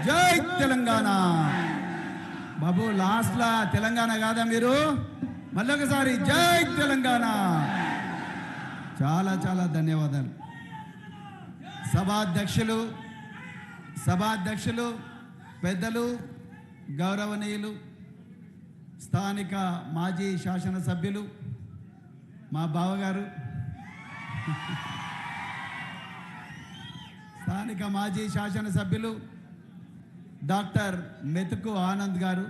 జై తెలంగాణ. బాబు లాస్ట్లా తెలంగాణ కాదా మీరు? మళ్ళొకసారి జై తెలంగాణ. చాలా చాలా ధన్యవాదాలు. సభాధ్యక్షులు పెద్దలు, గౌరవనీయులు, స్థానిక మాజీ శాసనసభ్యులు, మా బావగారు, స్థానిక మాజీ శాసనసభ్యులు డాక్టర్ మెతుకు ఆనంద్ గారు,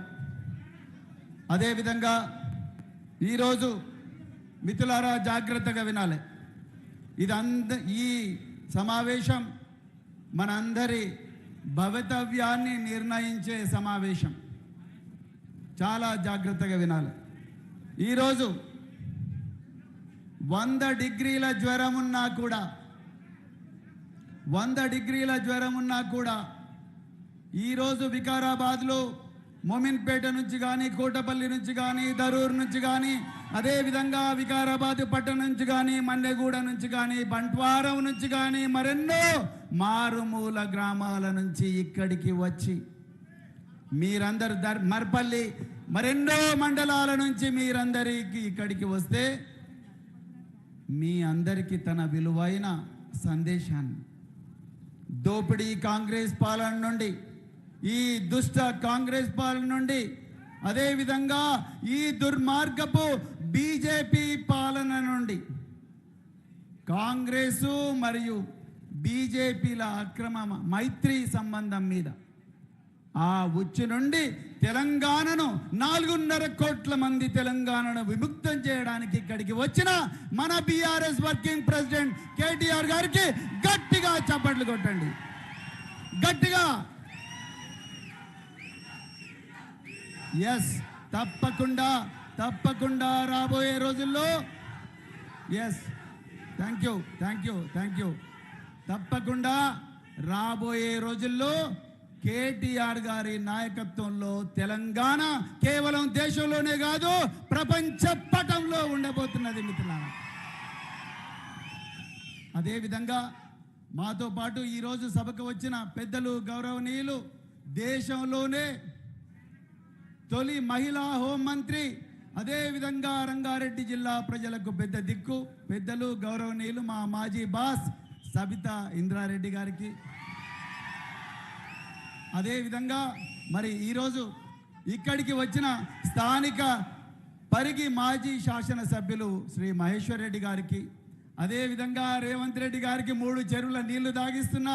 అదేవిధంగా ఈరోజు మిత్రులారా జాగ్రత్తగా వినాలి. ఈ సమావేశం మనందరి భవితవ్యాన్ని నిర్ణయించే సమావేశం. చాలా జాగ్రత్తగా వినాలి. ఈరోజు 100 డిగ్రీల జ్వరం ఉన్నా కూడా ఈరోజు వికారాబాద్లో మోమిన్పేట నుంచి కానీ, కోటపల్లి నుంచి కానీ, దరూర్ నుంచి కానీ, అదేవిధంగా వికారాబాద్ పట్టణం నుంచి కానీ, మన్నెగూడ నుంచి కానీ, బంట్వారం నుంచి కానీ, మరెన్నో మారుమూల గ్రామాల నుంచి ఇక్కడికి వచ్చి మీరందరూ మర్పల్లి మరెన్నో మండలాల నుంచి మీరందరికీ ఇక్కడికి వస్తే మీ అందరికీ తన విలువైన సందేశాన్ని దోపిడీ కాంగ్రెస్ పాలన నుండి, ఈ దుష్ట కాంగ్రెస్ పాలన నుండి, అదేవిధంగా ఈ దుర్మార్గపు బీజేపీ పాలన నుండి, కాంగ్రెసు మరియు బీజేపీల అక్రమ మైత్రి సంబంధం మీద ఆ ఉచ్చు నుండి తెలంగాణను 4.5 కోట్ల మంది తెలంగాణను విముక్తం చేయడానికి ఇక్కడికి వచ్చిన మన బీఆర్ఎస్ వర్కింగ్ ప్రెసిడెంట్ కేటీఆర్ గారికి గట్టిగా చప్పట్లు కొట్టండి. గట్టిగా. ఎస్, తప్పకుండా రాబోయే రోజుల్లో, ఎస్, థ్యాంక్ యూ, తప్పకుండా రాబోయే రోజుల్లో కేటీఆర్ గారి నాయకత్వంలో తెలంగాణ కేవలం దేశంలోనే కాదు ప్రపంచ పటంలో ఉండబోతున్నది మిత్రులారా. అదేవిధంగా మాతో పాటు ఈరోజు సభకు వచ్చిన పెద్దలు, గౌరవనీయులు, దేశంలోనే తొలి మహిళా హోంమంత్రి, అదేవిధంగా రంగారెడ్డి జిల్లా ప్రజలకు పెద్ద దిక్కు, పెద్దలు, గౌరవనీయులు మా మాజీ బాస్ సబితా ఇంద్రారెడ్డి గారికి, అదేవిధంగా మరి ఈరోజు ఇక్కడికి వచ్చిన స్థానిక పరిగి మాజీ శాసనసభ్యులు శ్రీ మహేశ్వర్ రెడ్డి గారికి, అదేవిధంగా రేవంత్ రెడ్డి గారికి 3 చెరువుల నీళ్లు దాగిస్తున్న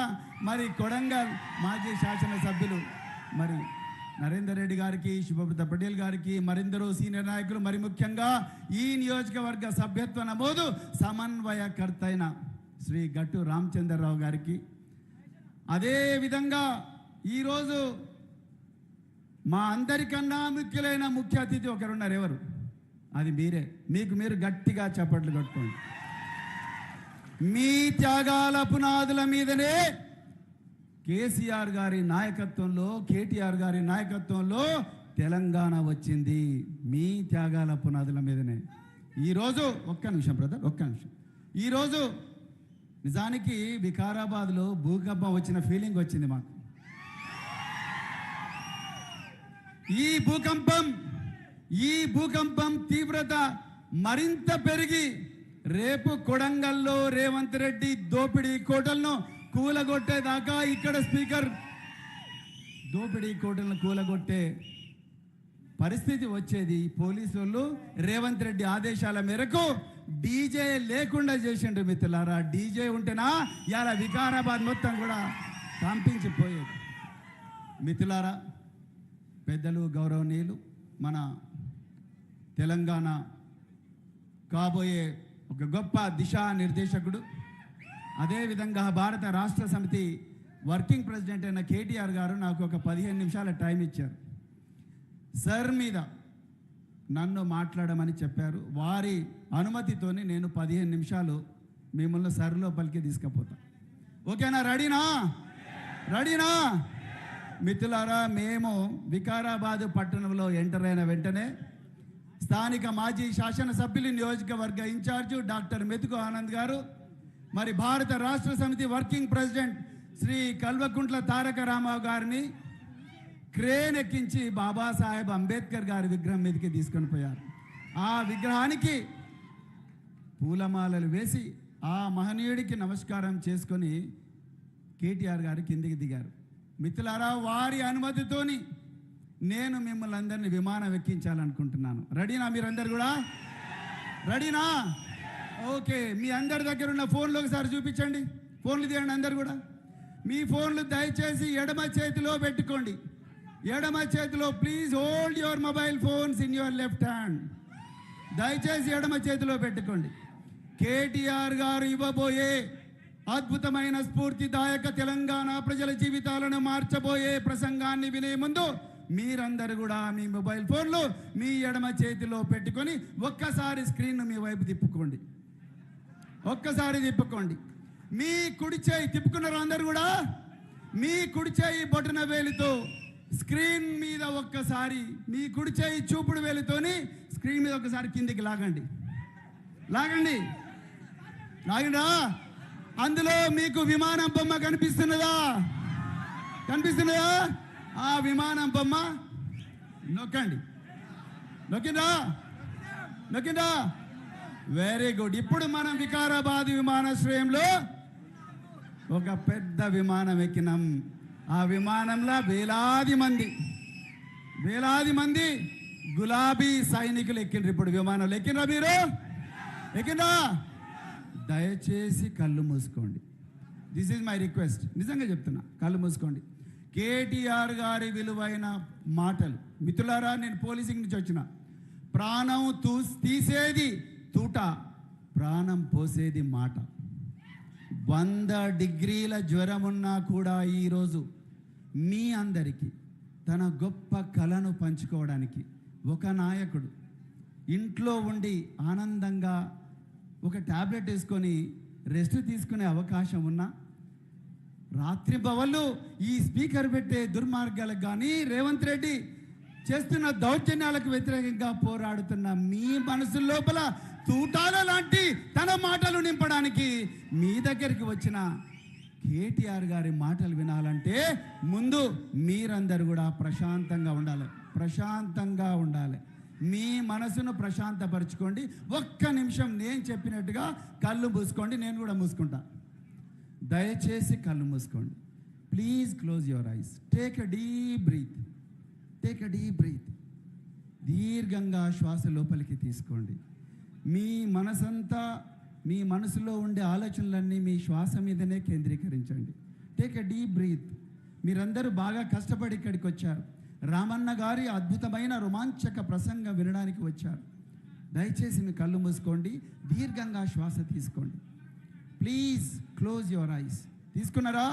మరి కొడంగల్ మాజీ శాసనసభ్యులు మరి నరేందర్ రెడ్డి గారికి, శుభబ్రత పటేల్ గారికి, మరెందరో సీనియర్ నాయకులు, మరి ముఖ్యంగా ఈ నియోజకవర్గ సభ్యత్వ నమోదు సమన్వయకర్త అయిన శ్రీ గట్టు రామచంద్రరావు గారికి, అదేవిధంగా ఈరోజు మా అందరికన్నా ముఖ్యులైన ముఖ్య అతిథి ఒకరున్నారు. ఎవరు? అది మీరే. మీకు మీరు గట్టిగా చప్పట్లు కొట్టుకోండి. మీ త్యాగాల పునాదుల మీదనే కేసీఆర్ గారి నాయకత్వంలో, కేటీఆర్ గారి నాయకత్వంలో తెలంగాణ వచ్చింది. మీ త్యాగాల పునాదుల మీదనే. ఈరోజు ఒక్క నిమిషం. ఈరోజు నిజానికి వికారాబాద్లో భూకంపం వచ్చిన ఫీలింగ్ వచ్చింది మాకు. ఈ భూకంపం తీవ్రత మరింత పెరిగి రేపు కొడంగల్లో రేవంత్ రెడ్డి దోపిడీ కోటలను కూలగొట్టేదాకా, ఇక్కడ స్పీకర్ దోపిడీ కోటలను కూలగొట్టే పరిస్థితి వచ్చేది. పోలీసులు రేవంత్ రెడ్డి ఆదేశాల మేరకు డీజే లేకుండా చేసిండ్రు మిత్రులారా. డీజే ఉంటేనా ఇలా వికారాబాద్ మొత్తం కూడా పంపించిపోయేది. మిత్రులారా, పెద్దలు, గౌరవనీయులు, మన తెలంగాణ కాబోయే ఒక గొప్ప దిశానిర్దేశకుడు, అదేవిధంగా భారత రాష్ట్ర సమితి వర్కింగ్ ప్రెసిడెంట్ అయిన కేటీఆర్ గారు నాకు ఒక 15 నిమిషాల టైం ఇచ్చారు. సర్ మీద నన్ను మాట్లాడమని చెప్పారు. వారి అనుమతితోని నేను 15 నిమిషాలు మిమ్మల్ని సర్ లోపలికి తీసుకుపోతా. ఓకేనా? రెడీనా? మిత్రులారా, మేము వికారాబాద్ పట్టణంలో ఎంటర్ అయిన వెంటనే స్థానిక మాజీ శాసనసభ్యులు, నియోజకవర్గ ఇన్ఛార్జు డాక్టర్ మెతుకు ఆనంద్ గారు, మరి భారత రాష్ట్ర సమితి వర్కింగ్ ప్రెసిడెంట్ శ్రీ కల్వకుంట్ల తారక రామారావు గారిని, క్రేన్ ఎక్కించి బాబాసాహెబ్ అంబేద్కర్ గారి విగ్రహం మీదకి తీసుకొని పోయారు. ఆ విగ్రహానికి పూలమాలలు వేసి ఆ మహనీయుడికి నమస్కారం చేసుకొని కేటీఆర్ గారు కిందికి దిగారు. మిత్రులారా, వారి అనుమతితోని నేను మిమ్మల్ని అందరినీ విమానం ఎక్కించాలనుకుంటున్నాను. రెడీనా? మీరందరు కూడా రెడీనా? ఓకే. మీ అందరి దగ్గర ఉన్న ఫోన్లు ఒకసారి చూపించండి. ఫోన్లు తీయండి అందరు కూడా. మీ ఫోన్లు దయచేసి ఎడమ చేతిలో పెట్టుకోండి. ఎడమ చేతిలో please hold your mobile phones in your left hand. దయచేసి ఎడమ చేతిలో పెట్టుకోండి. కేటీఆర్ గారు ఇవ్వబోయే అద్భుతమైన స్ఫూర్తిదాయక తెలంగాణ ప్రజల జీవితాలను మార్చబోయే ప్రసంగాన్ని వినే ముందు మీరందరూ కూడా మీ మొబైల్ ఫోన్లు మీ ఎడమ చేతిలో పెట్టుకొని ఒక్కసారి స్క్రీన్ మీ వైపు తిప్పుకోండి. ఒక్కసారి తిప్పుకోండి. మీ కుడి చేయి తిప్పుకున్నారు అందరు కూడా. మీ కుడి చేయి బొటన వేలితో స్క్రీన్ మీద ఒక్కసారి, మీ కుడి చేయి చూపుడు వేలితోని స్క్రీన్ మీద ఒకసారి కిందికి లాగండి. లాగండి, లాగండా. అందులో మీకు విమానం బొమ్మ కనిపిస్తున్నదా? కనిపిస్తున్నదా? ఆ విమానం బొమ్మ నొక్కండి. నొక్కిందా? నొక్కిందా? Very good. ఇప్పుడు మనం వికారాబాద్ విమానాశ్రయంలో ఒక పెద్ద విమానం ఎక్కినాం. ఆ విమానంలో వేలాది మంది గులాబీ సైనికులు ఎక్కిండ్రు. ఇప్పుడు విమానంలో ఎక్కినరా? మీరు ఎక్కిందా? దయచేసి కళ్ళు మూసుకోండి. This is my request. నిజంగా చెప్తున్నా, కళ్ళు మూసుకోండి. కేటీఆర్ గారి విలువైన మాటలు. మిత్రులారా, నేను పోలీసింగ్ నుంచి వచ్చిన. ప్రాణం తీసేది తూట, ప్రాణం పోసేది మాట. 100 డిగ్రీల జ్వరం ఉన్నా కూడా ఈరోజు మీ అందరికీ తన గొప్ప కళను పంచుకోవడానికి ఒక నాయకుడు ఇంట్లో ఉండి ఆనందంగా ఒక ట్యాబ్లెట్ వేసుకొని రెస్ట్ తీసుకునే అవకాశం ఉన్నా, రాత్రి బవళ్ళు ఈ స్పీకర్ పెట్టే దుర్మార్గాలకు కానీ రేవంత్ రెడ్డి చేస్తున్న దౌర్జన్యాలకు వ్యతిరేకంగా పోరాడుతున్న మీ మనసు లోపల తూటాల లాంటి తన మాటలు నింపడానికి మీ దగ్గరికి వచ్చిన కేటీఆర్ గారి మాటలు వినాలంటే ముందు మీరందరూ కూడా ప్రశాంతంగా ఉండాలి. మీ మనసును ప్రశాంతపరచుకోండి. ఒక్క నిమిషం నేను చెప్పినట్టుగా కళ్ళు మూసుకోండి. నేను కూడా మూసుకుంటా. దయచేసి కళ్ళు మూసుకోండి. Please close your eyes. Take a deep breath. దీర్ఘంగా శ్వాస లోపలికి తీసుకోండి. మీ మనసులో ఉండే ఆలోచనలన్నీ మీ శ్వాస మీదనే కేంద్రీకరించండి. Take a deep breath. మీరందరూ బాగా కష్టపడి ఇక్కడికి వచ్చారు. రామన్న గారి అద్భుతమైన రోమాంచక ప్రసంగం వినడానికి వచ్చారు. దయచేసి మీ కళ్ళు మూసుకోండి. దీర్ఘంగా శ్వాస తీసుకోండి. Please close your ice. తీసుకున్నారా?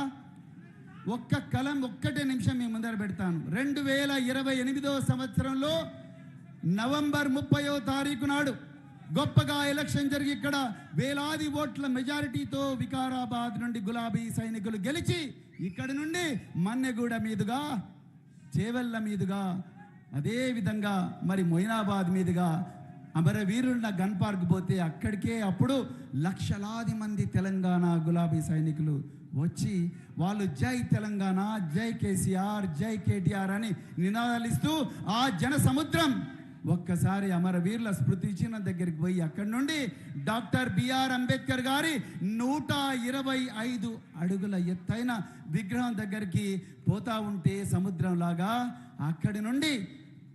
ఒక్కటే నిమిషం మీ ముందర పెడతాను. 2028వ సంవత్సరంలో నవంబర్ 30వ తారీఖు నాడు గొప్పగా ఎలక్షన్ జరిగి ఇక్కడ వేలాది ఓట్ల మెజారిటీతో వికారాబాద్ నుండి గులాబీ సైనికులు గెలిచి ఇక్కడి నుండి మన్నెగూడ మీదుగా, చేవెళ్ళ మీదుగా, అదే విధంగా మరి మొయినాబాద్ మీదుగా అమరవీరుల గన్ పార్క్ పోతే అక్కడికే అప్పుడు లక్షలాది మంది తెలంగాణ గులాబీ సైనికులు వచ్చి వాళ్ళు జై తెలంగాణ, జై కేసీఆర్, జై కేటీఆర్ అని నినాదాలిస్తూ ఆ జన సముద్రం ఒక్కసారి అమరవీరుల స్మృతి చిహ్నం దగ్గరికి పోయి అక్కడి నుండి డాక్టర్ బిఆర్ అంబేద్కర్ గారి 125 అడుగుల ఎత్తైన విగ్రహం దగ్గరికి పోతా ఉంటే సముద్రంలాగా అక్కడి నుండి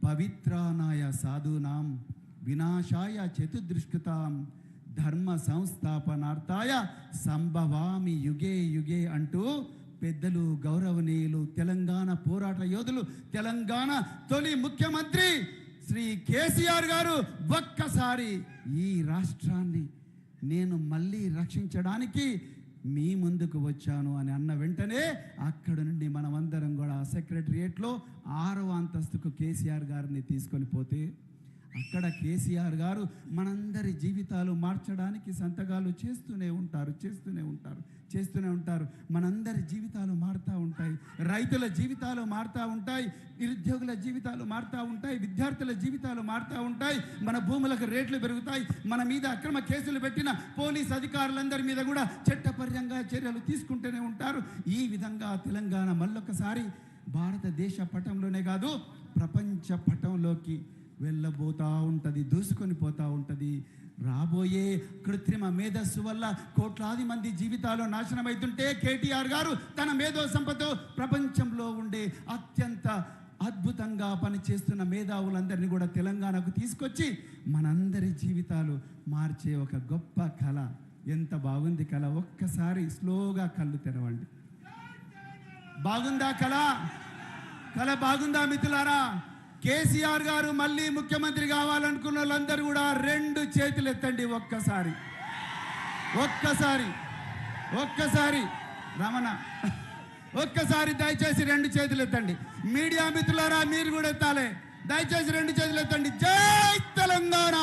పవిత్రానాయ సాధూనాం వినాశాయ చతుదృష్కృతాం ధర్మ సంస్థాపనార్థాయ సంభవామి యుగే యుగే అంటూ పెద్దలు, గౌరవనీయులు, తెలంగాణ పోరాట యోధులు, తెలంగాణ తొలి ముఖ్యమంత్రి శ్రీ కేసీఆర్ గారు ఒక్కసారి ఈ రాష్ట్రాన్ని నేను మళ్ళీ రక్షించడానికి మీ ముందుకు వచ్చాను అని అన్న వెంటనే అక్కడ నుండి మనమందరం కూడా సెక్రటరియేట్లో 6వ అంతస్తుకు కేసీఆర్ గారిని తీసుకొని పోతే అక్కడ కేసీఆర్ గారు మనందరి జీవితాలు మార్చడానికి సంతకాలు చేస్తూనే ఉంటారు. మనందరి జీవితాలు మారుతూ ఉంటాయి. రైతుల జీవితాలు మారుతూ ఉంటాయి. నిరుద్యోగుల జీవితాలు మారుతూ ఉంటాయి. విద్యార్థుల జీవితాలు మారుతూ ఉంటాయి. మన భూములకు రేట్లు పెరుగుతాయి. మన మీద అక్రమ కేసులు పెట్టిన పోలీస్ అధికారులందరి మీద కూడా చట్టపరంగా చర్యలు తీసుకుంటూనే ఉంటారు. ఈ విధంగా తెలంగాణ మళ్ళొకసారి భారతదేశ పటంలోనే కాదు ప్రపంచ పటంలోకి వెళ్ళబోతూ ఉంటుంది, దూసుకొని పోతూ ఉంటుంది. రాబోయే కృత్రిమ మేధస్సు వల్ల కోట్లాది మంది జీవితాలు నాశనం అవుతుంటే కేటీఆర్ గారు తన మేధో సంపద ప్రపంచంలో ఉండే అత్యంత అద్భుతంగా పనిచేస్తున్న మేధావులందరినీ కూడా తెలంగాణకు తీసుకొచ్చి మనందరి జీవితాలు మార్చే ఒక గొప్ప కళ. ఎంత బాగుంది కళ! ఒక్కసారి స్లోగా కళ్ళు తెరవండి. బాగుందా కళ? కళ బాగుందా మిత్రులారా? కేసీఆర్ గారు మళ్ళీ ముఖ్యమంత్రి కావాలనుకున్న వాళ్ళందరూ కూడా 2 చేతులు ఎత్తండి. ఒక్కసారి ఒక్కసారి ఒక్కసారి రమణ ఒక్కసారి దయచేసి 2 చేతులు ఎత్తండి. మీడియా మిత్రులారా మీరు కూడా ఎత్తాలి. దయచేసి 2 చేతులు ఎత్తండి. జై తెలంగాణ,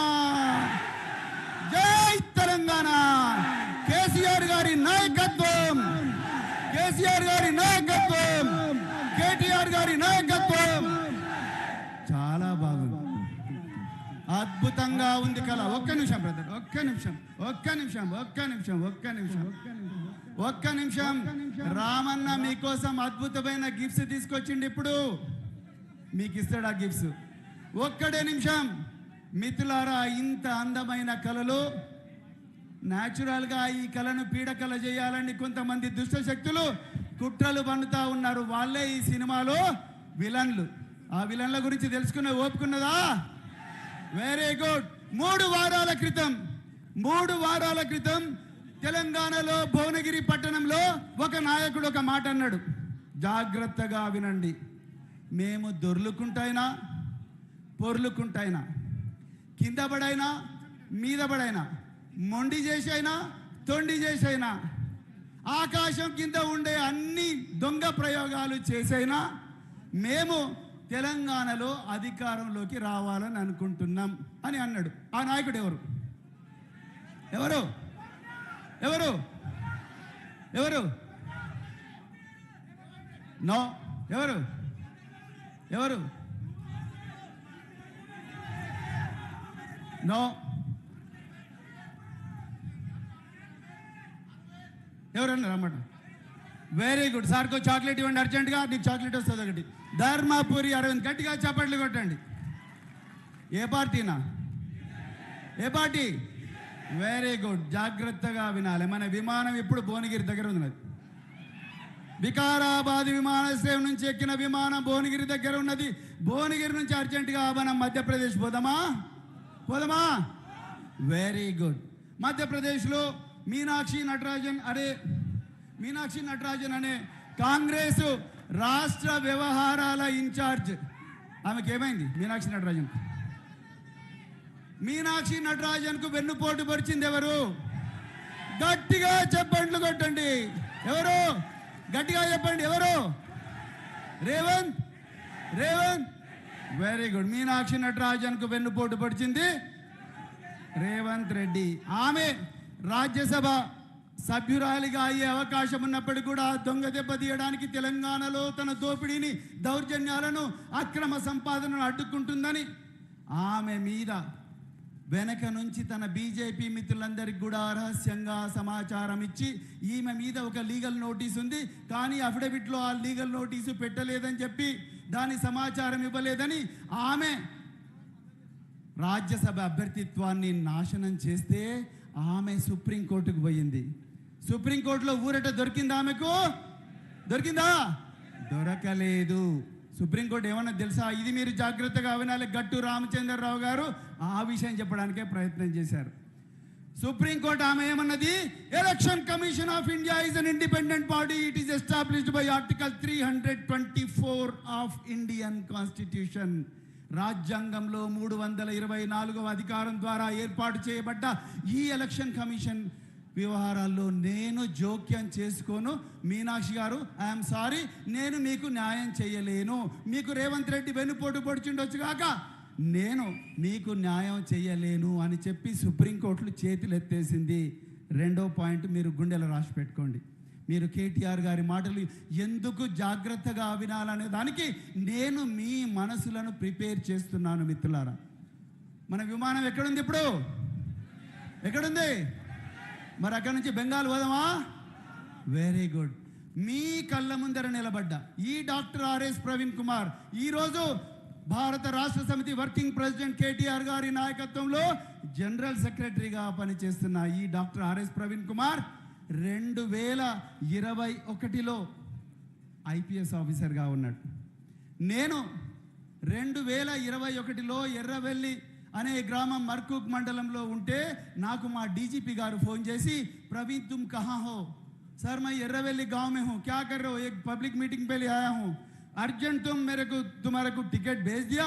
జై తెలంగాణ. కేసీఆర్ గారి నాయకత్వం, కేసీఆర్ గారి నాయకత్వం, కేటీఆర్ గారి నాయకత్వం. చాలా బాగుంది, అద్భుతంగా ఉంది కళ. ఒక్క నిమిషం బ్రదర్, ఒక్క నిమిషం, ఒక్క నిమిషం, ఒక్క నిమిషం, ఒక్క నిమిషం, ఒక్క నిమిషం. రామన్న మీకోసం అద్భుతమైన గిఫ్ట్స్ తీసుకొచ్చిండి. ఇప్పుడు మీకు ఇస్తాడు ఆ గిఫ్ట్స్. ఒక్కడే నిమిషం. మిత్రులారా, ఇంత అందమైన కళలు న్యాచురల్గా ఈ కళను పీడకల చేయాలని కొంతమంది దుష్ట శక్తులు కుట్రలు పన్నుతా ఉన్నారు. వాళ్ళే ఈ సినిమాలో విలన్లు. ఆ విలన్ల గురించి తెలుసుకునే ఓపుకున్నదా? Very good. 3 వారాల క్రితం తెలంగాణలో భువనగిరి పట్టణంలో ఒక నాయకుడు ఒక మాట అన్నాడు. జాగ్రత్తగా వినండి. మేము దొర్లుకుంటైనా పొర్లుకుంటైనా కింద పడైనా మీద పడైనా మొండి చేసైనా తొండి చేసైనా ఆకాశం కింద ఉండే అన్ని దొంగ ప్రయోగాలు చేసైనా మేము తెలంగాణలో అధికారంలోకి రావాలని అనుకుంటున్నాం అని అన్నాడు. ఆ నాయకుడు ఎవరు? ఎవరు? ఎవరు? ఎవరు? నో. ఎవరు? ఎవరు? నో. ఎవరన్నారు అన్నమాట? Very good. సార్కో చాక్లెట్ ఇవ్వండి అర్జెంటుగా. నీకు చాక్లెట్ వస్తుంది ఒకటి. ధర్మపురి అరవింద్. గట్టిగా చప్పట్లు కొట్టండి. ఏ పార్టీనా? ఏ పార్టీ? Very good. జాగ్రత్తగా వినాలి. మన విమానం ఇప్పుడు భువనగిరి దగ్గర ఉన్నది. వికారాబాద్ విమానాశ్రయం నుంచి ఎక్కిన విమానం భువనగిరి దగ్గర ఉన్నది. భువనగిరి నుంచి అర్జెంటుగా మనం మధ్యప్రదేశ్ పోదామా? పోదామా? Very good. మధ్యప్రదేశ్లో మీనాక్షి నటరాజన్ అనే కాంగ్రెస్ రాష్ట్ర వ్యవహారాల ఇన్ఛార్జ్. ఆమెకి ఏమైంది? మీనాక్షి నటరాజన్కు వెన్నుపోటు పరిచింది ఎవరు? గట్టిగా చెప్పండి కొట్టండి. ఎవరు? గట్టిగా చెప్పండి. ఎవరు? రేవంత్. Very good. మీనాక్షి నటరాజన్కు వెన్నుపోటు పరిచింది రేవంత్ రెడ్డి. ఆమె రాజ్యసభ సభ్యురాలిగా అయ్యే అవకాశం ఉన్నప్పటికీ కూడా దొంగ దెబ్బ తీయడానికి తెలంగాణలో తన దోపిడీని, దౌర్జన్యాలను, అక్రమ సంపాదనను అడ్డుకుంటుందని ఆమె మీద వెనక నుంచి తన బీజేపీ మిత్రులందరికీ కూడా రహస్యంగా సమాచారం ఇచ్చి ఈమె మీద ఒక లీగల్ నోటీస్ ఉంది, కానీ అఫిడవిట్లో ఆ లీగల్ నోటీసు పెట్టలేదని చెప్పి దాని సమాచారం ఇవ్వలేదని ఆమె రాజ్యసభ అభ్యర్థిత్వాన్ని నాశనం చేస్తే ఆమె సుప్రీంకోర్టుకు పోయింది. సుప్రీంకోర్టులో ఊరట దొరికిందా? ఆమెకు దొరికిందా? దొరకలేదు. సుప్రీంకోర్టు ఏమన్నా తెలుసా? ఇది మీరు జాగ్రత్తగా వినాలి. గట్టు రామచంద్రరావు గారు ఆ విషయం చెప్పడానికే ప్రయత్నం చేశారు. సుప్రీంకోర్టు ఆమె ఏమన్నది? Election commission of India is an independent body. It is established by article 324 of Indian constitution. రాజ్యాంగంలో 324వ అధికారం ద్వారా ఏర్పాటు చేయబడ్డ ఈ ఎలక్షన్ కమిషన్ వ్యవహారాల్లో నేను జోక్యం చేసుకోను. మీనాక్షి గారు, ఐఎమ్ సారీ, నేను మీకు న్యాయం చేయలేను. మీకు రేవంత్ రెడ్డి వెన్నుపోటు పొడిచిండొచ్చు కాక నేను మీకు న్యాయం చేయలేను అని చెప్పి సుప్రీంకోర్టులు చేతులు ఎత్తేసింది. 2వ పాయింట్ మీరు గుండెలో రాసి పెట్టుకోండి. మీరు కేటీఆర్ గారి మాటలు ఎందుకు జాగ్రత్తగా వినాలనే దానికి నేను మీ మనసులను ప్రిపేర్ చేస్తున్నాను మిత్రులారా. మన విమానం ఎక్కడుంది? ఇప్పుడు ఎక్కడుంది? మరి అక్కడి నుంచి బెంగాల్ పోదామా? Very good. మీ కళ్ళ ముందర నిలబడ్డ ఈ డాక్టర్ ఆర్ఎస్ ప్రవీణ్ కుమార్ ఈరోజు భారత రాష్ట్ర సమితి వర్కింగ్ ప్రెసిడెంట్ కేటీఆర్ గారి నాయకత్వంలో జనరల్ సెక్రటరీగా పనిచేస్తున్న ఈ డాక్టర్ ఆర్ఎస్ ప్రవీణ్ కుమార్ 2021లో ఐపీఎస్ ఆఫీసర్గా ఉన్నాడు. నేను 2021లో ఎర్రవెల్లి అనే గ్రామం మర్కూక్ మండలంలో ఉంటే నాకు మా డీజీపీ గారు ఫోన్ చేసి, प्रवीण तुम कहाँ हो? सर मैं एर्रवेली गांव में हूँ, क्या कर रहे हो? एक पब्लिक मीटिंग पे लिए आया हूँ, अर्जेंट तुम्हारे को टिकट भेज दिया,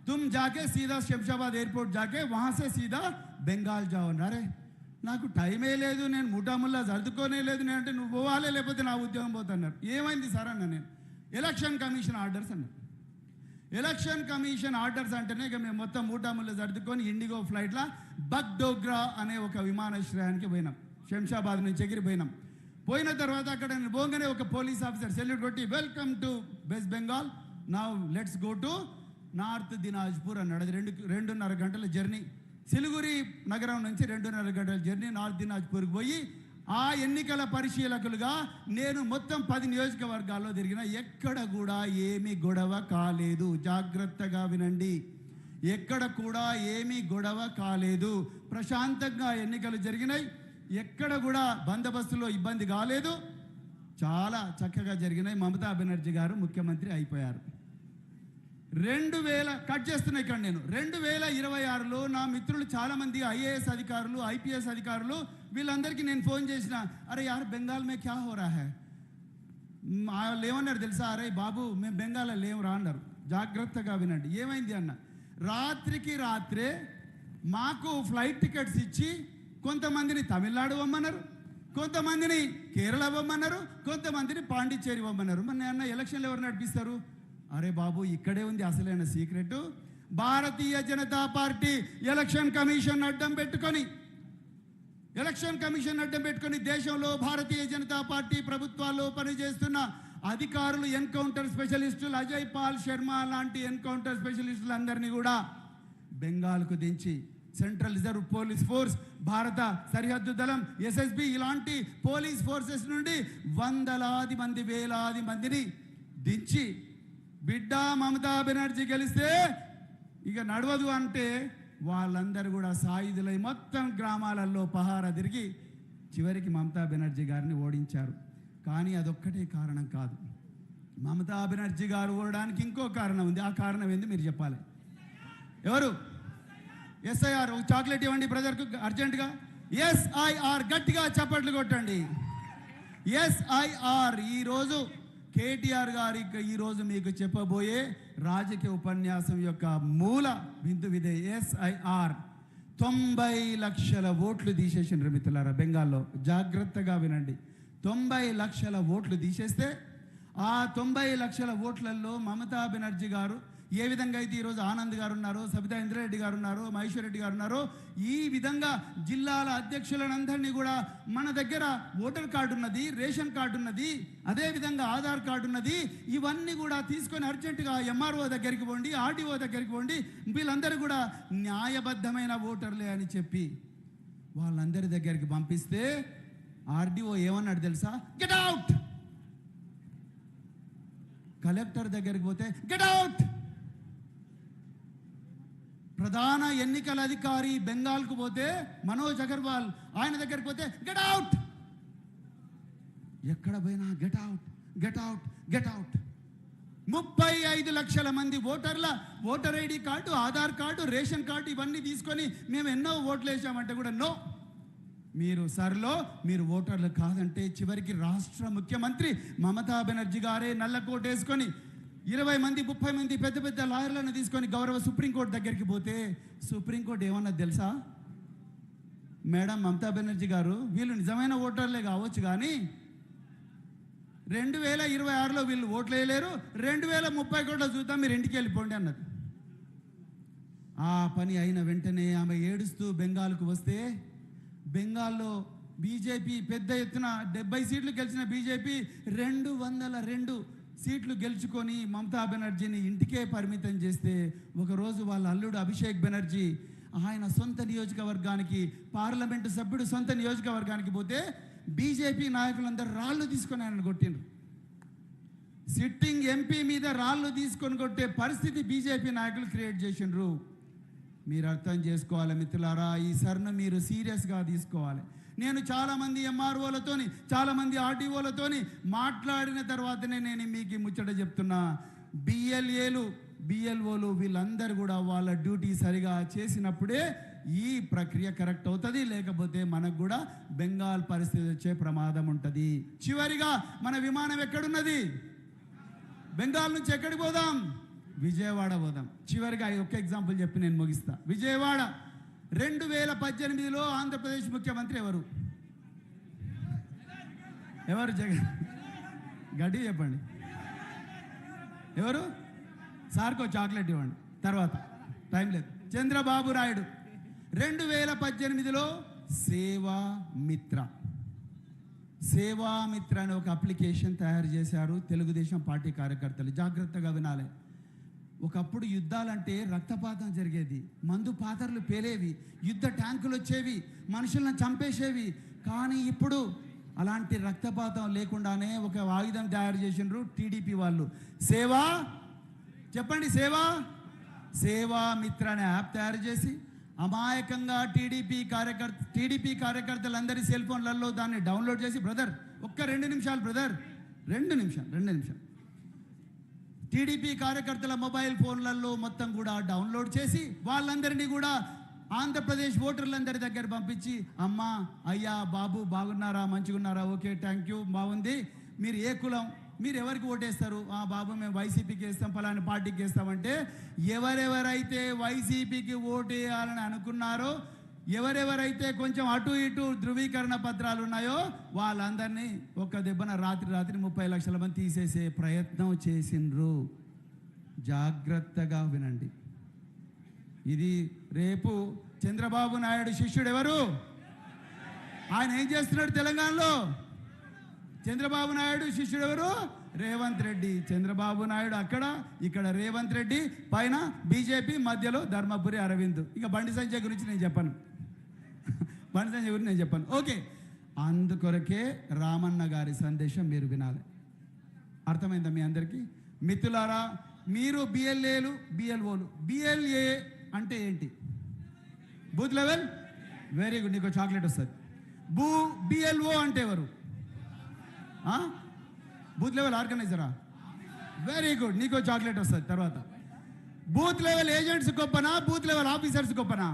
तुम जाके सीधा शमशाबाद एयरपोर्ट जाके वहाँ से सीधा బెంగాల్ जाओ. అరే నాకు టైమే లేదు, నేను ముఠాముల్లా సర్దుకోనే లేదు, నేను అంటే నువ్వు పోవాలే లేకపోతే నా ఉద్యోగం పోతున్నారు. ఏమైంది సార్ అన్న, నేను ఎలక్షన్ కమిషన్ ఆర్డర్స్ అన్నారు. ఎలక్షన్ కమిషన్ ఆర్డర్స్ అంటేనే ఇక మేము మొత్తం మూటాముళ్ళు సర్దుకొని ఇండిగో ఫ్లైట్లో బగ్డోగ్రా అనే ఒక విమానాశ్రయానికి పోయినాం. శంషాబాద్ నుంచి ఎగిరిపోయినాం. పోయిన తర్వాత అక్కడ నేను పోగానే ఒక పోలీస్ ఆఫీసర్ సెల్యూట్ కొట్టి, welcome to west Bengal, now let's go to north Dinajpur అన్నాడు. అది 2.5 గంటల జర్నీ. సిలిగురి నగరం నుంచి 2.5 గంటల జర్నీ నార్త్ దినాజ్పూర్కి పోయి ఆ ఎన్నికల పరిశీలకులుగా నేను మొత్తం 10 నియోజకవర్గాల్లో తిరిగిన. ఎక్కడ కూడా ఏమీ గొడవ కాలేదు. జాగ్రత్తగా వినండి, ఎక్కడ కూడా ఏమీ గొడవ కాలేదు. ప్రశాంతంగా ఎన్నికలు జరిగినాయి. ఎక్కడ కూడా బందోబస్తులో ఇబ్బంది కాలేదు. చాలా చక్కగా జరిగినాయి. మమతా బెనర్జీ గారు ముఖ్యమంత్రి అయిపోయారు. 2000 కట్ చేస్తున్నా ఇక్కడ నేను 2026లో నా మిత్రులు చాలామంది ఐఏఎస్ అధికారులు, ఐపీఎస్ అధికారులు, వీళ్ళందరికీ నేను ఫోన్ చేసిన, అరే యార్ బెంగాల్ మే క్యా హో రహా హై? వాళ్ళు ఏమన్నారు తెలుసా? అరే బాబు మేము బెంగాల్లో లేవురా అన్నారు. జాగ్రత్తగా వినండి ఏమైంది అన్న. రాత్రికి రాత్రే మాకు ఫ్లైట్ టికెట్స్ ఇచ్చి కొంతమందిని తమిళనాడు ఇవ్వమన్నారు, కొంతమందిని కేరళ ఇవ్వమన్నారు, కొంతమందిని పాండిచ్చేరి ఇవ్వమన్నారు. మరి అన్న ఎలక్షన్లు ఎవరు నడిపిస్తారు? అరే బాబు ఇక్కడే ఉంది అసలైన secret. Bharatiya Janata party election commission అడ్డం పెట్టుకొని దేశంలో భారతీయ జనతా పార్టీ ప్రభుత్వాల్లో పనిచేస్తున్న అధికారులు, ఎన్కౌంటర్ స్పెషలిస్టులు, అజయ్ పాల్ శర్మ లాంటి ఎన్కౌంటర్ స్పెషలిస్టులు అందరినీ కూడా బెంగాల్కు దించి సెంట్రల్ రిజర్వ్ పోలీస్ ఫోర్స్, భారత సరిహద్దు దళం, ఎస్ఎస్బి ఇలాంటి పోలీస్ ఫోర్సెస్ నుండి వందలాది మంది, వేలాది మందిని దించి, బిడ్డ మమతా బెనర్జీ గెలిస్తే ఇక నడవదు అంటే వాళ్ళందరూ కూడా సాయుధులై మొత్తం గ్రామాలలో పహారా తిరిగి చివరికి మమతా బెనర్జీ గారిని ఓడించారు. కానీ అదొక్కటే కారణం కాదు. మమతా బెనర్జీ గారు ఓడడానికి ఇంకో కారణం ఉంది. ఆ కారణం ఏంది మీరు చెప్పాలి. ఎవరు? ఎస్ఐఆర్. ఒక చాక్లెట్ ఇవ్వండి బ్రదర్కు అర్జెంటుగా. ఎస్ఐఆర్ గట్టిగా చప్పట్లు కొట్టండి. ఎస్ఐఆర్ ఈరోజు కేటీఆర్ గారి ఈరోజు మీకు చెప్పబోయే రాజకీయ ఉపన్యాసం యొక్క మూల బిందువిదే. ఎస్ఐఆర్ 90 లక్షల ఓట్లు తీసేసిండ్రు మిత్రులారా బెంగాల్లో. జాగ్రత్తగా వినండి. 90 లక్షల ఓట్లు తీసేస్తే ఆ 90 లక్షల ఓట్లలో మమతా బెనర్జీ గారు ఏ విధంగా అయితే ఈరోజు ఆనంద్ గారు ఉన్నారు, సబితా ఇంద్రారెడ్డి గారు ఉన్నారు, మహేశ్వర్ రెడ్డి గారు ఉన్నారు, ఈ విధంగా జిల్లాల అధ్యక్షులందరినీ కూడా మన దగ్గర ఓటర్ కార్డు ఉన్నది, రేషన్ కార్డు ఉన్నది, అదేవిధంగా ఆధార్ కార్డు ఉన్నది, ఇవన్నీ కూడా తీసుకొని అర్జెంటుగా ఎంఆర్ఓ దగ్గరికి పోండి, ఆర్డీఓ దగ్గరికి పోండి, వీళ్ళందరూ కూడా న్యాయబద్ధమైన ఓటర్లే అని చెప్పి వాళ్ళందరి దగ్గరికి పంపిస్తే ఆర్డీఓ ఏమన్నాడు తెలుసా? Get out. కలెక్టర్ దగ్గరికి పోతే గెట్ అవుట్. ప్రధాన ఎన్నికల అధికారి బెంగాల్కు పోతే మనోజ్ అగర్వాల్, ఆయన దగ్గరికి పోతే గెట్ అవుట్. ఎక్కడ పోయినా get out, get out, get out. 35 లక్షల మంది ఓటర్ల voter ID card, Aadhaar card, ration card ఇవన్నీ తీసుకొని మేము ఎన్నో ఓట్లు వేసామంటే కూడా నో, మీరు సర్లో మీరు ఓటర్లు కాదంటే చివరికి రాష్ట్ర ముఖ్యమంత్రి మమతా బెనర్జీ గారే నల్లకోట వేసుకొని 20 మంది 30 మంది పెద్ద పెద్ద లాయర్లను తీసుకొని గౌరవ సుప్రీంకోర్టు దగ్గరికి పోతే సుప్రీంకోర్టు ఏమన్నది తెలుసా? మేడం మమతా బెనర్జీ గారు వీళ్ళు నిజమైన ఓటర్లే కావచ్చు కానీ 2026లో వీళ్ళు ఓట్లు వేయలేరు, 2030 చూద్దాం మీరు ఇంటికి వెళ్ళిపోండి అన్నది. ఆ పని అయిన వెంటనే ఆమె ఏడుస్తూ బెంగాల్కు వస్తే బెంగాల్లో బీజేపీ పెద్ద ఎత్తున 70 సీట్లు గెలిచిన బీజేపీ 202 సీట్లు గెలుచుకొని మమతా బెనర్జీని ఇంటికే పరిమితం చేస్తే ఒకరోజు వాళ్ళ అల్లుడు అభిషేక్ బెనర్జీ ఆయన సొంత నియోజకవర్గానికి, పార్లమెంటు సభ్యుడు సొంత నియోజకవర్గానికి పోతే బీజేపీ నాయకులందరూ రాళ్ళు తీసుకొని ఆయన కొట్టిండ్రు. సిట్టింగ్ ఎంపీ మీద రాళ్ళు తీసుకొని కొట్టే పరిస్థితి బీజేపీ నాయకులు క్రియేట్ చేసిండ్రు. మీరు అర్థం చేసుకోవాలి మిత్రులారా, ఈ సర్ను మీరు సీరియస్గా తీసుకోవాలి. నేను చాలామంది ఎంఆర్ఓలతోని, చాలామంది ఆర్టీఓలతోని మాట్లాడిన తర్వాతనే నేను మీకు ముచ్చట చెప్తున్నా. బిఎల్ఓలు వీళ్ళందరూ కూడా వాళ్ళ డ్యూటీ సరిగా చేసినప్పుడే ఈ ప్రక్రియ కరెక్ట్ అవుతుంది. లేకపోతే మనకు కూడా బెంగాల్ పరిస్థితి వచ్చే ప్రమాదం ఉంటుంది. చివరిగా మన విమానం ఎక్కడున్నది? బెంగాల్ నుంచి ఎక్కడికి పోదాం? విజయవాడ పోదాం. చివరిగా ఒక్క ఎగ్జాంపుల్ చెప్పి నేను ముగిస్తా. విజయవాడ 2018లో ఆంధ్రప్రదేశ్ ముఖ్యమంత్రి ఎవరు? జగన్. గడ్డి చెప్పండి. ఎవరు? సార్కో చాక్లెట్ ఇవ్వండి, తర్వాత టైం లేదు. చంద్రబాబు నాయుడు 2018లో సేవామిత్ర అనే ఒక అప్లికేషన్ తయారు చేశారు తెలుగుదేశం పార్టీ కార్యకర్తలు. జాగ్రత్తగా వినాలి. ఒకప్పుడు యుద్ధాలంటే రక్తపాతం జరిగేది, మందు పాత్రలు పేలేవి, యుద్ధ ట్యాంకులు వచ్చేవి, మనుషులను చంపేసేవి. కానీ ఇప్పుడు అలాంటి రక్తపాతం లేకుండానే ఒక ఆయుధం తయారు చేసిండ్రు టీడీపీ వాళ్ళు. సేవామిత్ర అనే యాప్ తయారు చేసి అమాయకంగా టీడీపీ కార్యకర్తలందరి సెల్ ఫోన్లలో దాన్ని డౌన్లోడ్ చేసి, బ్రదర్ ఒక్క 2 నిమిషాలు బ్రదర్, 2 నిమిషాలు, టీడీపీ కార్యకర్తల మొబైల్ ఫోన్లలో మొత్తం కూడా డౌన్లోడ్ చేసి వాళ్ళందరినీ కూడా ఆంధ్రప్రదేశ్ ఓటర్లందరి దగ్గర పంపించి, అమ్మా, అయ్యా, బాబు బాగున్నారా, మంచిగున్నారా, ఓకే థ్యాంక్ యూ, బాగుంది, మీరు ఏ కులం, మీరు ఎవరికి ఓటేస్తారు? బాబు మేము వైసీపీకి వేస్తాం, ఫలాని పార్టీకి వేస్తామంటే ఎవరెవరైతే వైసీపీకి ఓటేయాలని అనుకున్నారో, ఎవరెవరైతే కొంచెం అటు ఇటు ధృవీకరణ పత్రాలు ఉన్నాయో వాళ్ళందరినీ ఒక్క దెబ్బన రాత్రి 30 లక్షల మంది తీసేసే ప్రయత్నం చేసిండ్రు. జాగ్రత్తగా వినండి. ఇది రేపు చంద్రబాబు నాయుడు శిష్యుడు ఎవరు? ఆయన ఏం చేస్తున్నాడు తెలంగాణలో? చంద్రబాబు నాయుడు శిష్యుడు ఎవరు? రేవంత్ రెడ్డి. చంద్రబాబు నాయుడు అక్కడ, ఇక్కడ రేవంత్ రెడ్డి, పైన బీజేపీ, మధ్యలో ధర్మపురి అరవింద్. ఇక బండి సంజయ్ గురించి నేను చెప్పను. ఓకే, అందుకొరకే రామన్న గారి సందేశం మీరు వినాలి. అర్థమైందా మీ అందరికీ? మిత్రులారా, మీరు బిఎల్ఓలు. బిఎల్ఏ అంటే ఏంటి? Booth level. వెరీ గుడ్, నీకు చాక్లెట్ వస్తుంది. బిఎల్ఓ అంటే ఎవరు? బూత్ లెవెల్ ఆర్గనైజరా? వెరీ గుడ్, నీకు చాక్లెట్ వస్తుంది. తర్వాత బూత్ లెవెల్ ఏజెంట్స్ గొప్పనా, బూత్ లెవెల్ ఆఫీసర్స్ గొప్పనా?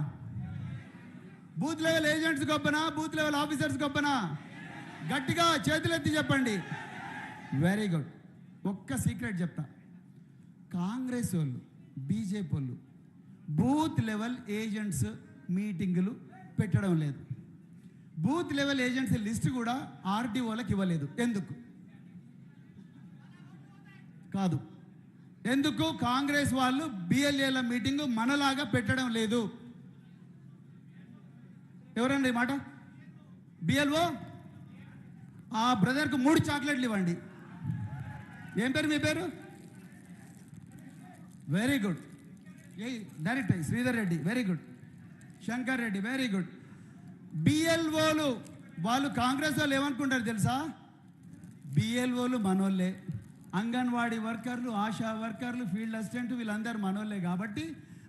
బూత్ లెవెల్ ఏజెంట్స్ గొప్పనా, బూత్ లెవెల్ ఆఫీసర్స్ గొప్పనా? గట్టిగా చేతులెత్తి చెప్పండి. Very good. ఒక్క సీక్రెట్ చెప్తా. కాంగ్రెస్ వాళ్ళు, బీజేపీ వాళ్ళు బూత్ లెవెల్ ఏజెంట్స్ మీటింగులు పెట్టడం లేదు. బూత్ లెవెల్ ఏజెంట్స్ లిస్ట్ కూడా ఆర్డీఓలకు ఇవ్వలేదు. ఎందుకు? కాంగ్రెస్ వాళ్ళు బిఎల్ఏల మీటింగ్ మనలాగా పెట్టడం లేదు. ఎవరండి మాట? బిఎల్ఓ ఆ బ్రదర్కు 3 చాక్లెట్లు ఇవ్వండి. ఏం పేరు మీ పేరు? Very good. Director Sridhar Reddy, very good. Shankar Reddy, very good. బిఎల్ఓలు వాళ్ళు కాంగ్రెస్ వాళ్ళు ఏమనుకుంటారు తెలుసా? బిఎల్ఓలు మనోళ్ళే, అంగన్వాడీ వర్కర్లు, ఆశా వర్కర్లు, ఫీల్డ్ అసిస్టెంట్ వీళ్ళందరూ మనోళ్ళే. కాబట్టి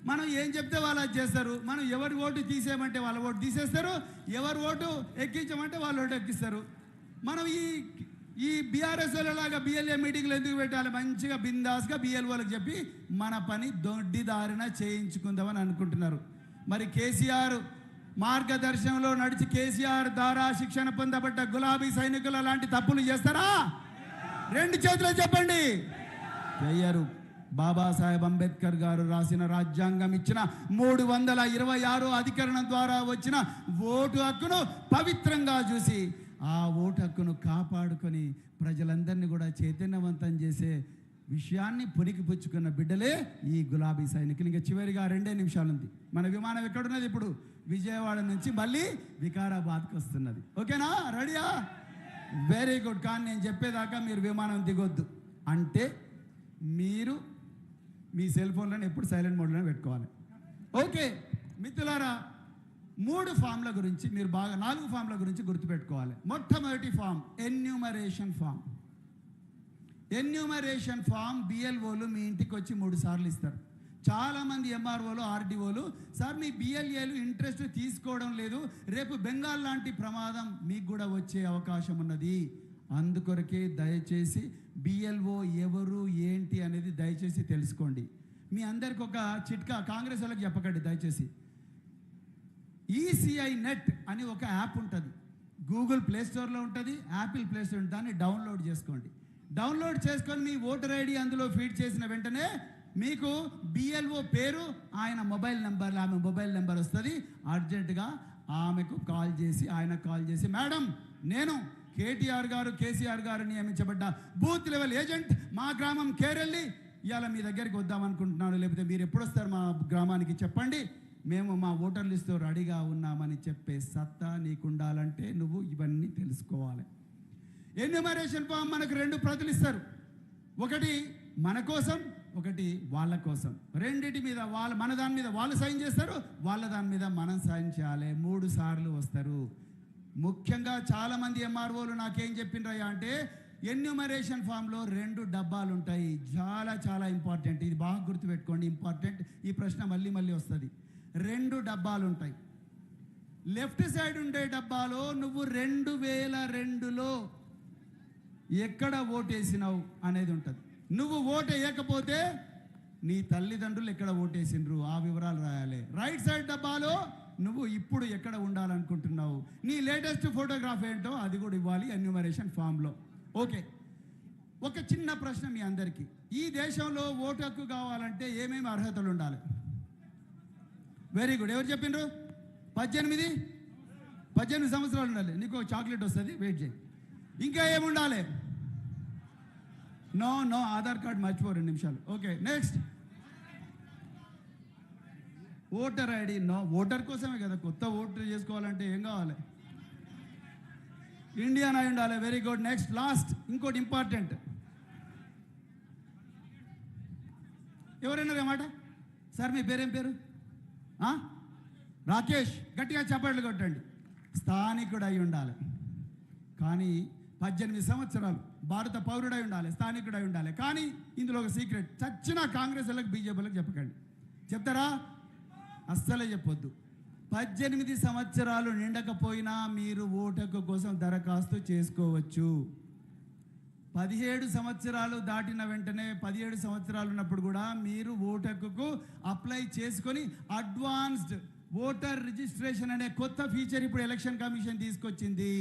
మనం ఏం చెప్తే వాళ్ళు అది చేస్తారు. మనం ఎవరి ఓటు తీసేయమంటే వాళ్ళ ఓటు తీసేస్తారు, ఎవరి ఓటు ఎక్కించమంటే వాళ్ళ ఓటు ఎక్కిస్తారు. మనం ఈ బీఆర్ఎస్ లాగా బిఎల్ఏ మీటింగ్లు ఎందుకు పెట్టాలి? మంచిగా బిందాస్గా బిఎల్ఓలకు చెప్పి మన పని దొడ్డిదారిన చేయించుకుందామని అనుకుంటున్నారు. మరి కేసీఆర్ మార్గదర్శనంలో నడిచి కేసీఆర్ ద్వారా శిక్షణ పొందబడ్డ గులాబీ సైనికులు అలాంటి తప్పులు చేస్తారా? 2 చేతులు చెప్పండి. చెయ్యరు. బాబాసాహెబ్ అంబేద్కర్ గారు రాసిన రాజ్యాంగం ఇచ్చిన 326 అధికరణం ద్వారా వచ్చిన ఓటు హక్కును పవిత్రంగా చూసి ఆ ఓటు హక్కును కాపాడుకొని ప్రజలందరినీ కూడా చైతన్యవంతం చేసే విషయాన్ని పుణికిపుచ్చుకున్న బిడ్డలే ఈ గులాబీ సైనికులు. ఇంకా చివరిగా 2 నిమిషాలు ఉంది. మన విమానం ఎక్కడున్నది? ఇప్పుడు విజయవాడ నుంచి మళ్ళీ వికారాబాద్కి వస్తున్నది. ఓకేనా? రెడీయా? Very good. కానీ నేను చెప్పేదాకా మీరు విమానం దిగొద్దు. అంటే మీరు మీ సెల్ ఫోన్లను ఎప్పుడు సైలెంట్ మోడ్లోనే పెట్టుకోవాలి. ఓకే మిత్రులారా, 3 ఫామ్ల గురించి మీరు బాగా 4 ఫామ్ల గురించి గుర్తుపెట్టుకోవాలి. మొట్టమొదటి form enumeration form. Enumeration form బిఎల్ఓలు మీ ఇంటికి వచ్చి 3 సార్లు ఇస్తారు. చాలామంది ఎంఆర్ఓలు ఆర్డీఓలు సార్ మీ బిఎల్ఏలు ఇంట్రెస్ట్ తీసుకోవడం లేదు, రేపు బెంగాల్ లాంటి ప్రమాదం మీకు కూడా వచ్చే అవకాశం ఉన్నది, అందుకొరకే దయచేసి బిఎల్ఓ ఎవరు ఏంటి అనేది దయచేసి తెలుసుకోండి. మీ అందరికి ఒక చిట్కా, కాంగ్రెస్ వాళ్ళకి చెప్పకండి దయచేసి. ఈసీఐ నెట్ అని ఒక యాప్ ఉంటుంది, గూగుల్ ప్లే స్టోర్లో ఉంటుంది, యాపిల్ ప్లే స్టోర్, దాన్ని డౌన్లోడ్ చేసుకోండి. డౌన్లోడ్ చేసుకొని మీ ఓటర్ ఐడి అందులో ఫీడ్ చేసిన వెంటనే మీకు బిఎల్ఓ పేరు, ఆయన మొబైల్ నెంబర్, ఆమె మొబైల్ నెంబర్ వస్తుంది. అర్జెంటుగా ఆమెకు కాల్ చేసి, ఆయనకు కాల్ చేసి, మేడం నేను కేటీఆర్ గారు కేసీఆర్ గారు నియమించబడ్డ బూత్ లెవెల్ ఏజెంట్ మా గ్రామం కేరెళ్ళి ఇవాళ మీ దగ్గరికి వద్దామనుకుంటున్నాను, లేకపోతే మీరు ఎప్పుడు వస్తారు మా గ్రామానికి చెప్పండి, మేము మా ఓటర్ లిస్టు రెడీగా ఉన్నామని చెప్పే సత్తా నీకు ఉండాలంటే నువ్వు ఇవన్నీ తెలుసుకోవాలి. ఎన్యూమరేషన్ ఫామ్ మనకు 2 ప్రతులు ఇస్తారు, ఒకటి మన కోసం, ఒకటి వాళ్ళ కోసం. రెండింటి మీద మన దాని మీద వాళ్ళు సైన్ చేస్తారు, వాళ్ళ దాని మీద మనం సైన్ చేయాలి. 3 సార్లు వస్తారు. ముఖ్యంగా చాలామంది ఎంఆర్ఓలు నాకేం చెప్పిండ్రయ్యా అంటే ఎన్యూమరేషన్ ఫామ్లో 2 డబ్బాలు ఉంటాయి. చాలా చాలా ఇంపార్టెంట్, ఇది బాగా గుర్తుపెట్టుకోండి, ఇంపార్టెంట్. ఈ ప్రశ్న మళ్ళీ మళ్ళీ వస్తుంది. 2 డబ్బాలు ఉంటాయి. లెఫ్ట్ సైడ్ ఉండే డబ్బాలో నువ్వు 2002లో ఎక్కడ ఓటేసినావు అనేది ఉంటుంది. నువ్వు ఓటు వేయకపోతే నీ తల్లిదండ్రులు ఎక్కడ ఓటేసిండ్రు ఆ వివరాలు రాయాలి. రైట్ సైడ్ డబ్బాలో నువ్వు ఇప్పుడు ఎక్కడ ఉండాలనుకుంటున్నావు, నీ లేటెస్ట్ ఫోటోగ్రాఫ్ ఏంటో అది కూడా ఇవ్వాలి ఎన్యూమరేషన్ ఫామ్లో. ఓకే, ఒక చిన్న ప్రశ్న మీ అందరికీ, ఈ దేశంలో ఓటు హక్కు కావాలంటే ఏమేమి అర్హతలు ఉండాలి? వెరీ గుడ్, ఎవరు చెప్పిండ్రు? 18 సంవత్సరాలు ఉండాలి. నీకు ఒక చాక్లెట్ వస్తుంది, వెయిట్ చేయి. ఇంకా ఏముండాలి? నో ఆధార్ కార్డు మర్చిపో 2 నిమిషాలు. Okay, next voter ID. No, voter కోసమే కదా, కొత్త ఓటు చేసుకోవాలంటే ఏం కావాలి? ఇండియన్ అయి ఉండాలి. Very good. నెక్స్ట్ లాస్ట్ ఇంకోటి ఇంపార్టెంట్, ఎవరైనా మాట సార్ మీ పేరేం పేరు? రాకేష్. గట్టిగా చప్పట్లు కొట్టండి. స్థానికుడు అయి ఉండాలి, కానీ 18 సంవత్సరాలు భారత పౌరుడై ఉండాలి, స్థానికుడై ఉండాలి. కానీ ఇందులో ఒక సీక్రెట్, చచ్చిన కాంగ్రెస్ వాళ్ళకి బీజేపీలకు చెప్పకండి. చెప్తారా? అస్సలే చెప్పొద్దు. 18 సంవత్సరాలు నిండకపోయినా మీరు ఓటు కోసం దరఖాస్తు చేసుకోవచ్చు. 17 సంవత్సరాలు దాటిన వెంటనే 17 సంవత్సరాలు ఉన్నప్పుడు కూడా మీరు ఓటు హక్కుకు అప్లై చేసుకొని అడ్వాన్స్డ్ ఓటర్ రిజిస్ట్రేషన్ అనే కొత్త ఫీచర్ ఇప్పుడు ఎలక్షన్ కమిషన్ తీసుకొచ్చింది.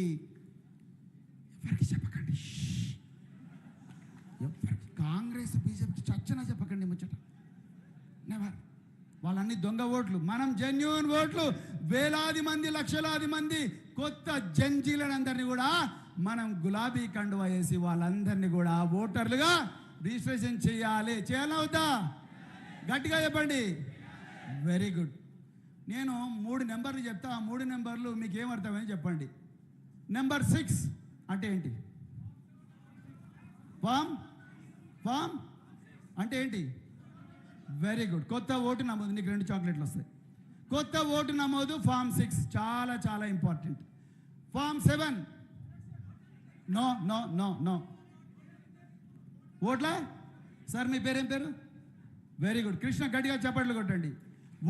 ఎవరికి చెప్పకండి, ఎవరికి, కాంగ్రెస్ బీజేపీ చచ్చినా చెప్పకండి ముచ్చట. నెవర్. వాళ్ళన్ని దొంగ ఓట్లు, మనం జెన్యూన్ ఓట్లు. వేలాది మంది, లక్షలాది మంది కొత్త జంజీలందరినీ కూడా మనం గులాబీ కండువా వేసి వాళ్ళందరినీ కూడా ఓటర్లుగా రిజిస్ట్రేషన్ చేయాలి. చేయాలా వద్దా? గట్టిగా చెప్పండి. Very good. నేను 3 నెంబర్లు చెప్తా, ఆ 3 నెంబర్లు మీకు ఏమర్థమని చెప్పండి. నెంబర్ 6 అంటే ఏంటి? ఫామ్ అంటే ఏంటి? Very good. కొత్త ఓటు నమోదు. నీకు 2 చాక్లెట్లు వస్తాయి. కొత్త ఓటు నమోదు ఫామ్ 6 చాలా చాలా ఇంపార్టెంట్. ఫామ్ 7 నో ఓట్లా. సార్ మీ పేరేం పేరు? Very good. కృష్ణ. గట్టిగా చప్పట్లు కొట్టండి.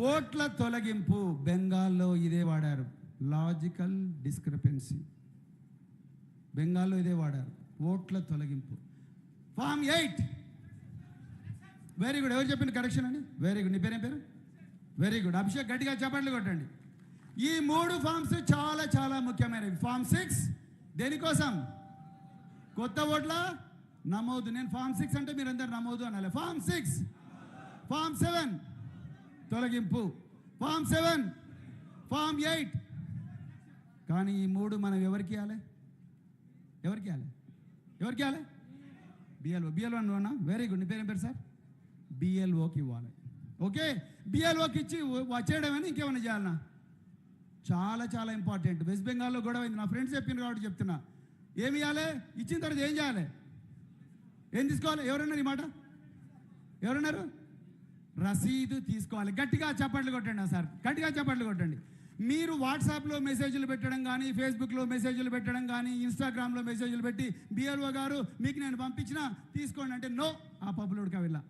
ఓట్ల తొలగింపు బెంగాల్లో ఇదే వాడారు, లాజికల్ డిస్క్రిపెన్సీ. బెంగాల్లో ఇదే వాడారు, ఓట్ల తొలగింపు. ఫామ్ 8. Very good. ఎవరు చెప్పింది కరెక్షన్ అని? Very good. నీ పేరేం పేరు? Very good. అభిషేక్. గట్టిగా చప్పట్లు కొట్టండి. ఈ 3 ఫామ్స్ చాలా చాలా ముఖ్యమైనవి. ఫామ్ 6 దేనికోసం? కొత్త ఓట్ల నమోదు. నేను ఫామ్ 6 అంటే మీరందరూ నమోదు అనాలి. ఫామ్ 6. ఫామ్ 7 తొలగింపు. Form 7, form 8. కానీ ఈ 3 మనం ఎవరికి ఇవ్వాలి? ఎవరికి ఇవ్వాలి? బిఎల్ఓ నువ్వన్నా? Very good. నీ పేరేం పేరు సార్? బిఎల్ఓకి ఇవ్వాలి. ఓకే, బిఎల్ఓకి ఇచ్చి వచ్చేయడమని ఇంకేమైనా చేయాలన్నా? చాలా చాలా ఇంపార్టెంట్. వెస్ట్ బెంగాల్లో గొడవ అయింది, నా ఫ్రెండ్స్ చెప్పింది కాబట్టి చెప్తున్నా. ఏమి ఇవ్వాలి? ఇచ్చిన తర్వాత ఏం చేయాలి? ఏం తీసుకోవాలి? ఎవరన్నారు ఈ మాట? ఎవరన్నారు? రసీదు తీసుకోవాలి. గట్టిగా చప్పట్లు కొట్టండి సార్, గట్టిగా చప్పట్లు కొట్టండి. మీరు వాట్సాప్లో మెసేజ్లు పెట్టడం కానీ, ఫేస్బుక్లో మెసేజ్లు పెట్టడం కానీ, ఇన్స్టాగ్రామ్లో మెసేజ్లు పెట్టి బిఎల్ఓ గారు మీకు నేను పంపించినా తీసుకోండి అంటే నో, ఆ పబ్బులోడికి వెళ్ళా.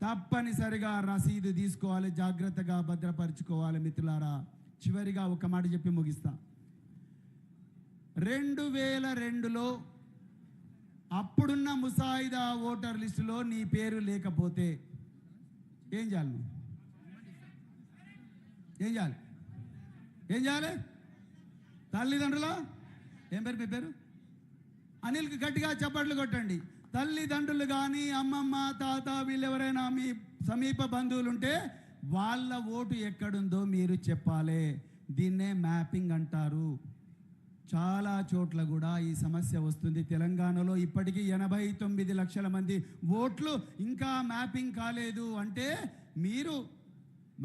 తప్పనిసరిగా రసీదు తీసుకోవాలి, జాగ్రత్తగా భద్రపరచుకోవాలి. మిత్రులారా, చివరిగా ఒక మాట చెప్పి ముగిస్తా. 2002లో అప్పుడున్న ముసాయిదా ఓటర్ లిస్టులో నీ పేరు లేకపోతే ఏం చేయాలి? ఏం చేయాలి? ఏం చేయాలి? తల్లిదండ్రుల ఏం పేరు? మీ పేరు అనిల్కి గట్టిగా చప్పట్లు కొట్టండి. తల్లిదండ్రులు కానీ, అమ్మమ్మ, తాత, వీళ్ళెవరైనా మీ సమీప బంధువులు ఉంటే వాళ్ళ ఓటు ఎక్కడుందో మీరు చెప్పాలి. దీన్నే మ్యాపింగ్ అంటారు. చాలా చోట్ల కూడా ఈ సమస్య వస్తుంది. తెలంగాణలో ఇప్పటికీ 89 లక్షల మంది ఓట్లు ఇంకా మ్యాపింగ్ కాలేదు. అంటే మీరు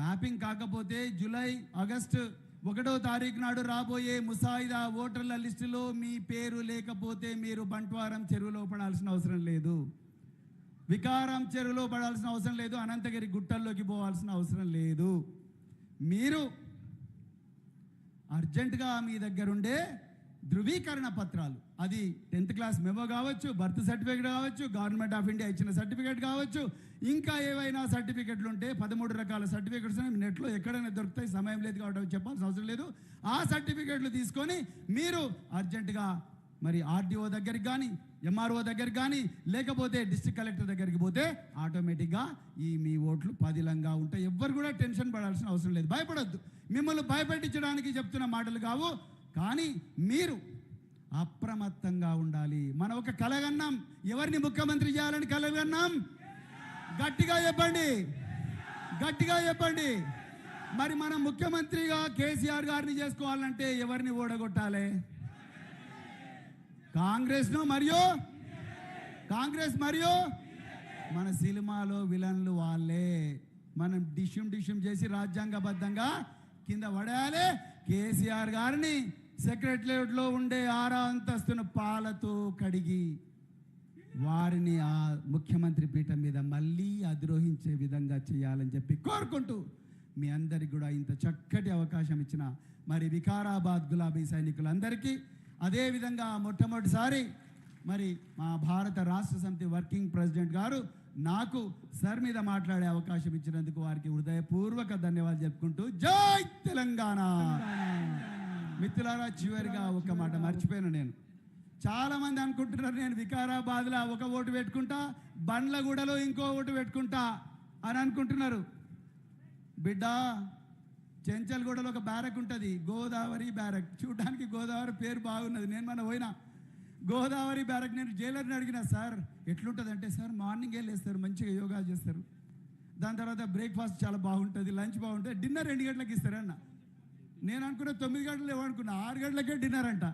మ్యాపింగ్ కాకపోతే జూలై, ఆగస్టు 1వ తారీఖు నాడు రాబోయే ముసాయిదా ఓటర్ల లిస్టులో మీ పేరు లేకపోతే మీరు బంట్వారం చెరువులో పడాల్సిన అవసరం లేదు, వికారం చెరువులో పడాల్సిన అవసరం లేదు, అనంతగిరి గుట్టల్లోకి పోవాల్సిన అవసరం లేదు. మీరు అర్జెంటుగా మీ దగ్గరుండే ధృవీకరణ పత్రాలు, అది 10th క్లాస్ మెమో కావచ్చు, బర్త్ సర్టిఫికేట్ కావచ్చు, గవర్నమెంట్ ఆఫ్ ఇండియా ఇచ్చిన సర్టిఫికేట్ కావచ్చు, ఇంకా ఏవైనా సర్టిఫికెట్లు ఉంటే 13 రకాల సర్టిఫికెట్స్ నెట్లో ఎక్కడైనా దొరుకుతాయి. సమయం లేదు కాబట్టి చెప్పాల్సిన అవసరం లేదు. ఆ సర్టిఫికెట్లు తీసుకొని మీరు అర్జెంటుగా మరి ఆర్డీఓ దగ్గరికి కానీ, ఎంఆర్ఓ దగ్గరికి కానీ, లేకపోతే డిస్ట్రిక్ట్ కలెక్టర్ దగ్గరికి పోతే ఆటోమేటిక్గా మీ ఓట్లు పదిలంగా ఉంటాయి. ఎవ్వరు కూడా టెన్షన్ పడాల్సిన అవసరం లేదు. భయపడొద్దు. మిమ్మల్ని భయపెట్టించడానికి చెప్తున్న మాటలు కావు, కానీ మీరు అప్రమత్తంగా ఉండాలి. మనం ఒక కలగన్నాం, ఎవరిని ముఖ్యమంత్రి చేయాలని కలగన్నాం? గట్టిగా చెప్పండి, గట్టిగా చెప్పండి. మరి మనం ముఖ్యమంత్రిగా కేసీఆర్ గారిని చేసుకోవాలంటే ఎవరిని ఓడగొట్టాలి? కాంగ్రెస్ మరియు మన సినిమాలో విలన్లు వాళ్ళే. మనం డిష్యూమ్ చేసి రాజ్యాంగబద్ధంగా కింద పడేయాలి. కేసీఆర్ గారిని సెక్రటరియట్లో ఉండే 6వ అంతస్తును పాలతో కడిగి వారిని ఆ ముఖ్యమంత్రి పీఠం మీద మళ్ళీ అధిరోహించే విధంగా చేయాలని చెప్పి కోరుకుంటూ, మీ అందరికి కూడా ఇంత చక్కటి అవకాశం ఇచ్చిన మరి వికారాబాద్ గులాబీ సైనికులందరికీ, అదేవిధంగా మొట్టమొదటిసారి మరి మా భారత రాష్ట్ర సమితి వర్కింగ్ ప్రెసిడెంట్ గారు నాకు సర్ మీద మాట్లాడే అవకాశం ఇచ్చినందుకు వారికి హృదయపూర్వక ధన్యవాదాలు చెప్పుకుంటూ జై తెలంగాణ. మిత్రులారా, చివరిగా ఒక మాట మర్చిపోయాను. నేను చాలా మంది అనుకుంటున్నారు నేను వికారాబాద్లో ఒక ఓటు పెట్టుకుంటా, బండ్లగూడలో ఇంకో ఓటు పెట్టుకుంటా అని అనుకుంటున్నారు. బిడ్డ, చెంచల్గూడలో ఒక బ్యారక్ ఉంటుంది, గోదావరి బ్యారక్. చూడడానికి గోదావరి పేరు బాగున్నది. నేను మన పోయినా గోదావరి బ్యారక్. నేను జైలర్ని అడిగిన, సార్ ఎట్లుంటుంది అంటే, సార్ మార్నింగ్ వెళ్ళేస్తారు, మంచిగా యోగా చేస్తారు, దాని తర్వాత బ్రేక్ఫాస్ట్ చాలా బాగుంటుంది, లంచ్ బాగుంటుంది, డిన్నర్ 2 గంటలకు ఇస్తారన్న. నేను అనుకున్న 9 గంటలు ఏమనుకున్నా, 6 గంటలకే డిన్నర్ అంట.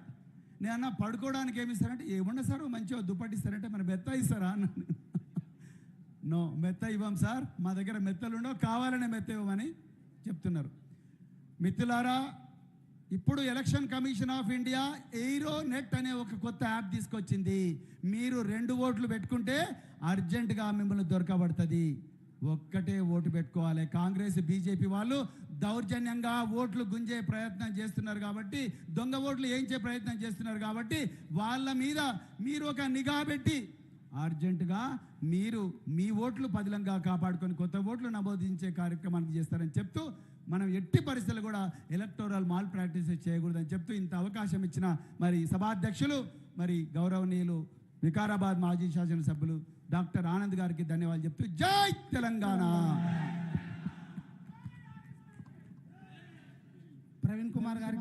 నేను అన్న పడుకోవడానికి ఏమి ఇస్తారంటే, ఏమన్నా సార్ మంచిగా దుప్పటి ఇస్తారంటే, మన మెత్త ఇస్తారా అన్నాను. నో, మెత్త ఇవ్వం సార్, మా దగ్గర మెత్తలు ఉండవు, కావాలనే మెత్త ఇవ్వమని చెప్తున్నారు. మిత్రులారా, ఇప్పుడు election commission of India aero net అనే ఒక కొత్త యాప్ తీసుకొచ్చింది. మీరు 2 ఓట్లు పెట్టుకుంటే అర్జెంటుగా మిమ్మల్ని దొరకబడుతుంది. ఒక్కటే ఓటు పెట్టుకోవాలి. కాంగ్రెస్, బీజేపీ వాళ్ళు దౌర్జన్యంగా ఓట్లు గుంజే ప్రయత్నం చేస్తున్నారు కాబట్టి, దొంగ ఓట్లు వేయించే ప్రయత్నం చేస్తున్నారు కాబట్టి, వాళ్ళ మీద మీరు ఒక నిఘా పెట్టి అర్జెంటుగా మీరు మీ ఓట్లు పదిలంగా కాపాడుకొని కొత్త ఓట్లు నమోదించే కార్యక్రమానికి చేస్తారని చెప్తూ, మనం ఎట్టి పరిస్థితులు కూడా ఎలక్టోరల్ మాల్ ప్రాక్టీసెస్ చేయకూడదని చెప్తూ, ఇంత అవకాశం ఇచ్చిన మరి సభాధ్యక్షులు, మరి గౌరవనీయులు వికారాబాద్ మాజీ శాసనసభ్యులు డాక్టర్ ఆనంద్ గారికి ధన్యవాదాలు చెప్తూ జై తెలంగాణ. ప్రవీణ్ కుమార్ గారికి